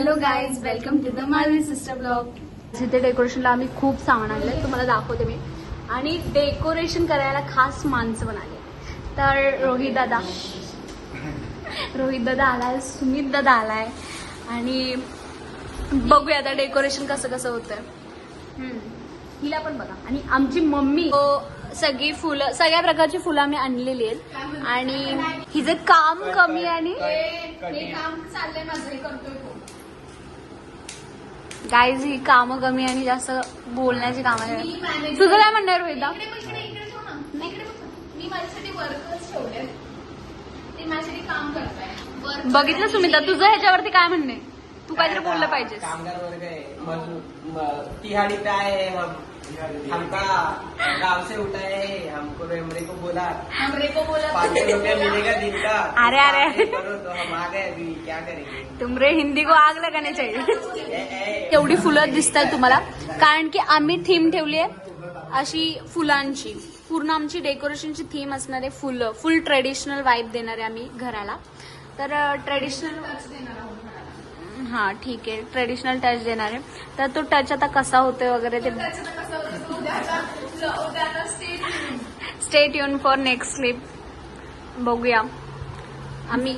Hello guys, welcome to the Malvi sister blog. तिथे डेकोरेशनला आम्ही खूप सामान आणलंय, तुम्हाला दाखवते मी. आणि डेकोरेशन करायला खास माणसं पण आले. तर रोहित दादा आलाय, सुमित दादा आलाय आणि बघूया आता डेकोरेशन कसं कसं होतंय. हिला पण बघा. आणि आमची मम्मी सगळी फुलं, सगळ्या प्रकारची फुलं आम्ही आणलेली आहेत. आणि हिचं काम कमी आणि हे काम चाललंय माझं, हे करतोय गाईज. ही कामं कमी आणि जास्त बोलण्याची कामं आहे. तुझं काय म्हणणार रोहिता? मी माझ्यासाठी वर्कर्स ठेवले, ते माझ्यासाठी काम करताय. बघितलं सुमिता, तुझं ह्याच्यावरती काय म्हणणे? तू काहीतरी बोललं पाहिजेस. कामगार वर्ग है, तिहाड़ी पे आए हैं हम, हमका गांव से उठाए हैं, हमको मेमरे को बोला, 500 रुपया मिलेगा दिन का. अरे करो तो हम आ गए, अभी क्या करेंगे. तुमरे हिंदी को आग लगाने चाहिए. एवढी फुलं दिसतात तुम्हाला, कारण की आम्ही थीम ठेवली आहे अशी फुलांची. पूर्ण आमची डेकोरेशनची थीम असणार आहे फुलं. फुल ट्रेडिशनल वाईब देणार आहे आम्ही घराला. तर ट्रेडिशनल, हा ठीक आहे, ट्रेडिशनल टच देणार आहे. तर तो टच आता कसा होतोय वगैरे ते stay tune for next clip. बघूया आम्ही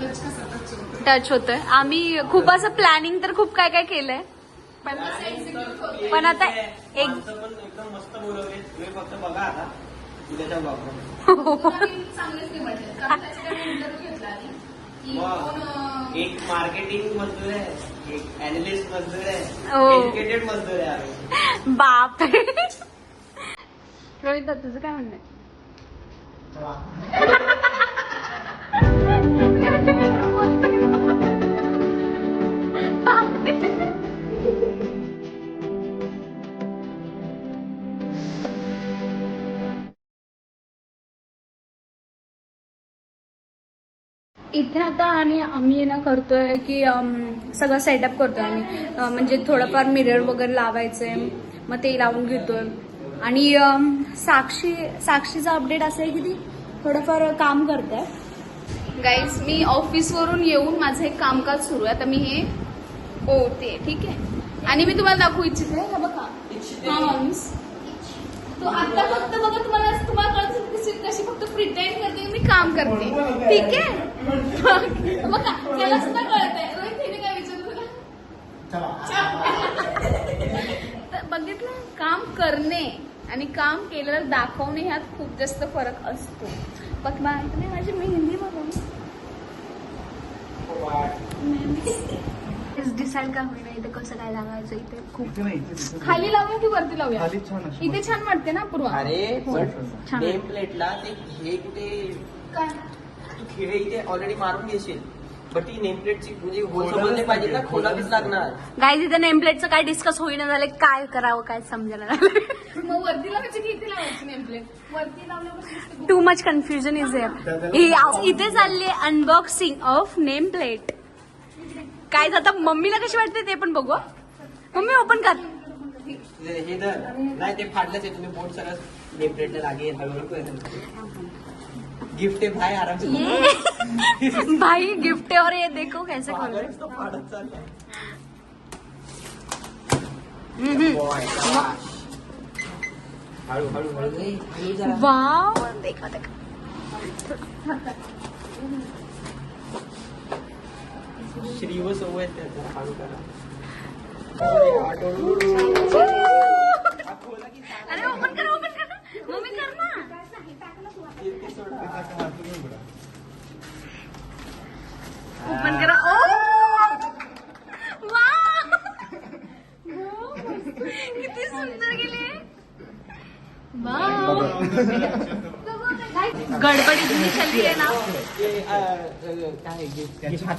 टच होतोय. आम्ही खूप असं प्लॅनिंग तर खूप काय काय केलंय, पण आता एक एकदम मस्त बोलवले. तुम्ही फक्त बघा आता उद्याच्या ब्लॉगमध्ये. एक मार्केटिंग मजदूर आहे, एक एनालिस्ट मजदूर आहे, एज्युकेटेड मजदूर आहे. बाप. रोहित तुझं काय म्हणणं आहे? इथे आता आणि आम्ही ना करतोय की सगळं सेटअप करतोय आम्ही. म्हणजे थोडंफार मिरर वगैरे लावायचंय, मग ते लावून घेतोय. आणि साक्षीचा अपडेट असं आहे की ती थोडंफार काम करते. गाईज, मी ऑफिसवरून येऊन माझं एक कामकाज सुरू आहे. आता मी हे ओते, ठीक आहे. आणि मी तुम्हाला दाखवू इच्छिते का बघा, हा माणूस तो आता फक्त बघा, तुम्हाला कळत कशी फक्त प्रिटेंड करते मी काम करते, ठीक आहे. बघा त्याला सुद्धा कळत आहे. रोहित तिने काय विचारलं तुला? बघितलं, काम करणे आणि काम केलेलं दाखवणे ह्यात खूप जास्त फरक असतो. बघ तुम्ही माझी मेहंदी बघा. डिसाईड का होईना इथे कसं काय लावायचं. इथे खूप खाली लावूया की वरती लावूया? इथे छान वाटते ना पूर्व. अरे नेम प्लेटला ते हे कुठे काय तू खिळे इथे ऑलरेडी मारून घेशील, बट ती नेम प्लेटची म्हणजे होल समजले पाहिजे ना, खोलावीच लागणार. गाईज, इथे नेम प्लेटचं काय डिस्कस होईना झालं, काय करावं काय समजायला लागलं. मग वरती लावायची की इथे लावायची नेमप्लेट? वरती लावल्यापासून too much confusion is there. इथे चालली अनबॉक्सिंग ऑफ नेम प्लेट. काय आता मम्मीला कशी वाटते ते पण बघू. मम्मी ओपन कर. हे तर नाही, ते फाडलंच आहे. तुम्ही बोट सरस नेम प्लेटला लागेल, हळूहळू गिफ्ट है भाई, आराम से. भाई गिफ्ट है और ये देखो कैसे खोल रहे. फाडत चाललंय. हळू जरा. वाव, देखो देखो. श्रीव सोबत त्याचा हळू करा. अरे ओपन कर, ओपन कर. मम्मी कर ना. ओपन करा. ओ वाव, किती सुंदर गेले. वाव, गडबडी तुम्ही चलली आहे ना. काय गिफ्ट हात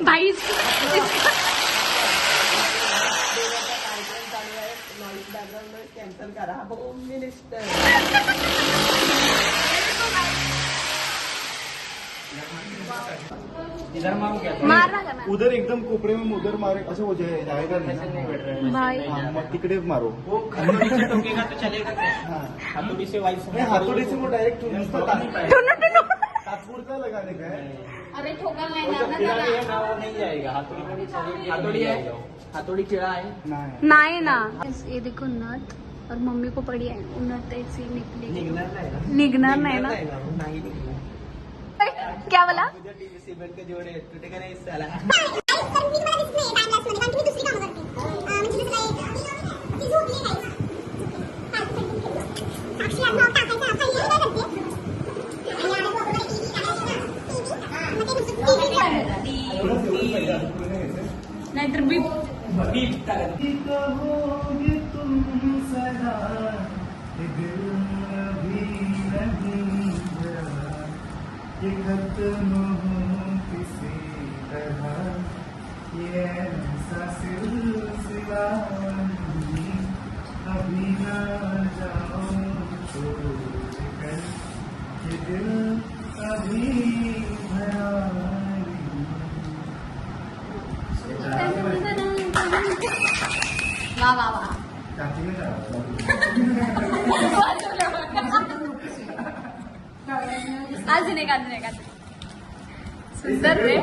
भाई कॅन्सल करा. Home minister. इधर मारू क्या? मारना का ना उधर एकदम कोपरे में उधर मारे, ऐसे हो जाएगा नहीं. भाई. हाँ, मग तिकडे मारो. वो हथौड़ी से ठोकेगा तो चलेगा क्या? हाँ. हथौड़ी से वाइस नहीं, हाथोड़ी से वो डायरेक्ट नुसतं टुनु टुनु. तात्पुरता लगाने का है. अरे ठोका नाही वो ना, जब ना, खिला ना, नहीं है ना. ना, वो नहीं जाएगा हाथोड़ी में भी चाहिए, हाथोड़ी है हाथोड़ी चिड़ा है नहीं नाही ना. ये देखो नथ और मम्मी को पड़ी है नथ ऐसी निकली. निघणार नाही ना निघणार नाही ना. नाही निघणार. क्या बोला? तुझ्या टीव्ही सिमेंट के जोडे तुझे का नाही साला नाहीतर मी कहोगे तुम सदा ये दिल अभी नहीं भरा, ये खत्म हो किसी तरह, ये ऐसा सिलसिला नहीं, अभी ना जाओ छोड़कर, ये दिल अभी भरा वा वा वा. अजून एक अजून एक सुंदर रे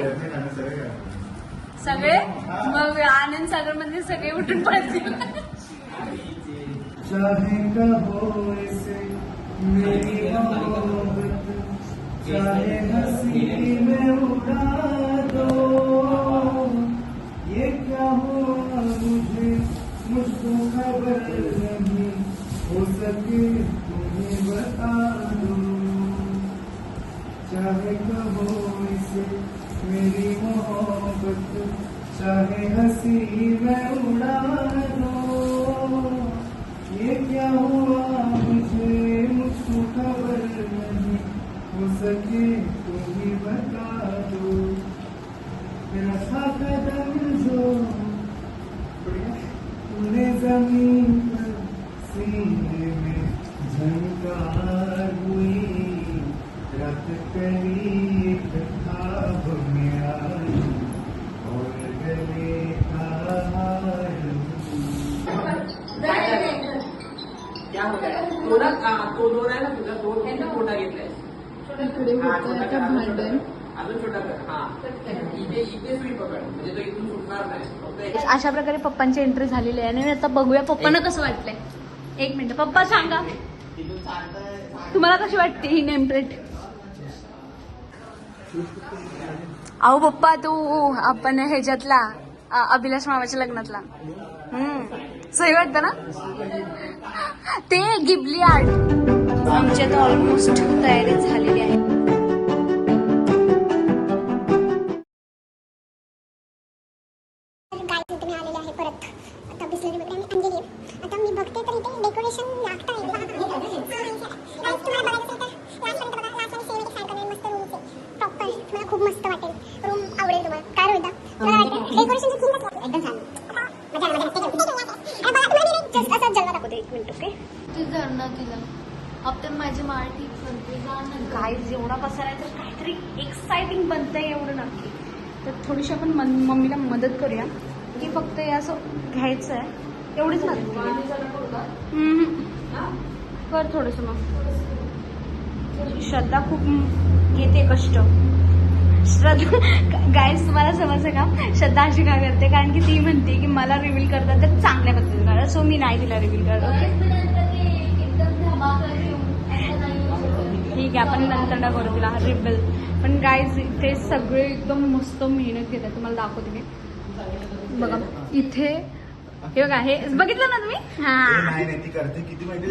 सगळे. मग आनंद सागर मध्ये सगळे उठून पडतील. चाहे कहो इसे मेरी मोहब्बत, चाहे हंसी में उड़ा दो, ये क्या हुआ मुझे मुझको खबर नहीं, हो सके तुम्हें बता दो. चाहे कहो इसे मेरी मोहब्बत, चाहे हंसी में उड़ा दो, ये क्या हुआ मुझे मुझको खबर नहीं, हो सके तुम ही बता दो. मेरा सा कदम जो तूने जमीन पर सीने में झनकार हुई, रात करी एक ख्वाब में आई और गले का हार क्या होत आहे तो ना तो दोन आहे ना तुझा दोन मोठा घेतलाय भांडण अजून छोटा कर हा इथे सुई पकड म्हणजे तो इथून सुटणार नाही फक्त अशा प्रकारे पप्पांची एंट्री झालेली आहे आणि आता बघूया पप्पांना कसं वाटलंय. एक मिनिट पप्पा सांगा तुम्हाला कशी वाटते ही नेम प्लेट. अहो पप्पा तू आपण ह्याच्यातला अभिलाष मामाच्या लग्नातला सही वाटतं ना ते गिबली आर्ट. आमची आता ऑलमोस्ट तयारी झालेली आहे. तुम्ही आलेले आहे परत आता बिस्लरी वगैरे आणि अंजली आहे. आता मी बघते तर इथे डेकोरेशन लागतं आहे. तुम्हाला बघायचं तर लास्टपर्यंत बघा. लास्ट आणि सेम एक सारखं मस्त रूमचे प्रॉपर तुम्हाला खूप मस्त वाटेल. रूम आवडेल तुम्हाला. काय रोहिता तुला वाटतं डेकोरेशनची थीम कसं एकदम छान जस्ट असं जलवा दाखवते. एक मिनिट ओके ती धरणं तिला अब तर माझी माळ ठीक बनते. काय जेवढा पसार आहे तर काहीतरी एक्साइटिंग बनतंय एवढं नक्की. तर थोडीशी आपण मम्मीला मदत करूया की फक्त हे असं घ्यायचं आहे एवढीच मदत कर थोडंसं. मग श्रद्धा खूप घेते कष्ट. श्रद्धा गाईस तुम्हाला समजतं का श्रद्धा अशी काय करते कारण की ती म्हणते की मला रिव्हील करतात तर चांगल्या पद्धतीने करा. सो मी नाही तिला रिव्हील करत. ओके ठीक आहे आपण नंतर करू तिला रिव्हील. पण गाईज इथे सगळे एकदम मस्त मेहनत घेतात. तुम्हाला दाखवते मी. बघा इथे हे बघा हे बघितलं ना तुम्ही. नाही ती करते किती माहिती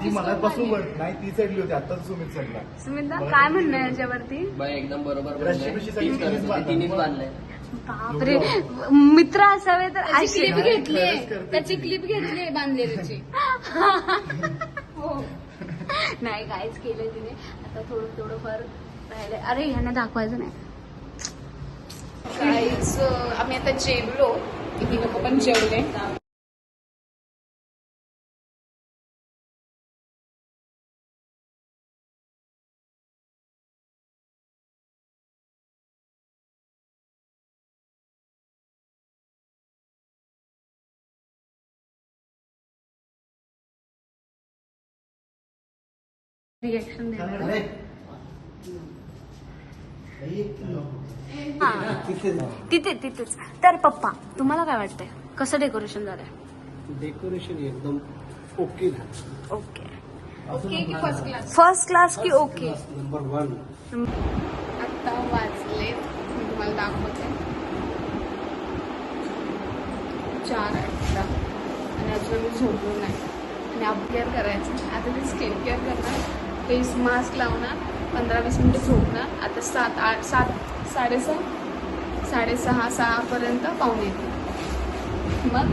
ती मनापासून नाही ती चढली होती आता सुमित चढला. सुमिता काय म्हणणं आहे याच्यावरती. एकदम बरोबर रश्मी सगळी तिनेच बांधलंय. बापरे मित्र असावे तर अशी क्लिप घेतली त्याची क्लिप घेतली बांधलेलीची. नाही काहीच केलंय तिने. आता थोडं फार राहिलंय. अरे ह्यांना दाखवायचं नाही. काहीच आम्ही आता जेवलो किती लोक पण जेवले. रिएक्शन दे. हा तिथेच. तर पप्पा तुम्हाला काय वाटतंय कसं डेकोरेशन झालंय? डेकोरेशन एकदम ओके ओके. ओके की फर्स्ट क्लास? फर्स्ट क्लास की ओके? नंबर 1. आता वाजले मी तुम्हाला दाखवते 4:08 आणि अजून मी झोपलो नाही आणि अपकेअर करायचं. आता ते स्किन केअर करणार, फेस मास्क लावणार, 15-20 मिनिटं झोपणार. आता 7:30 6:30 पर्यंत पाहुणे येतील. मग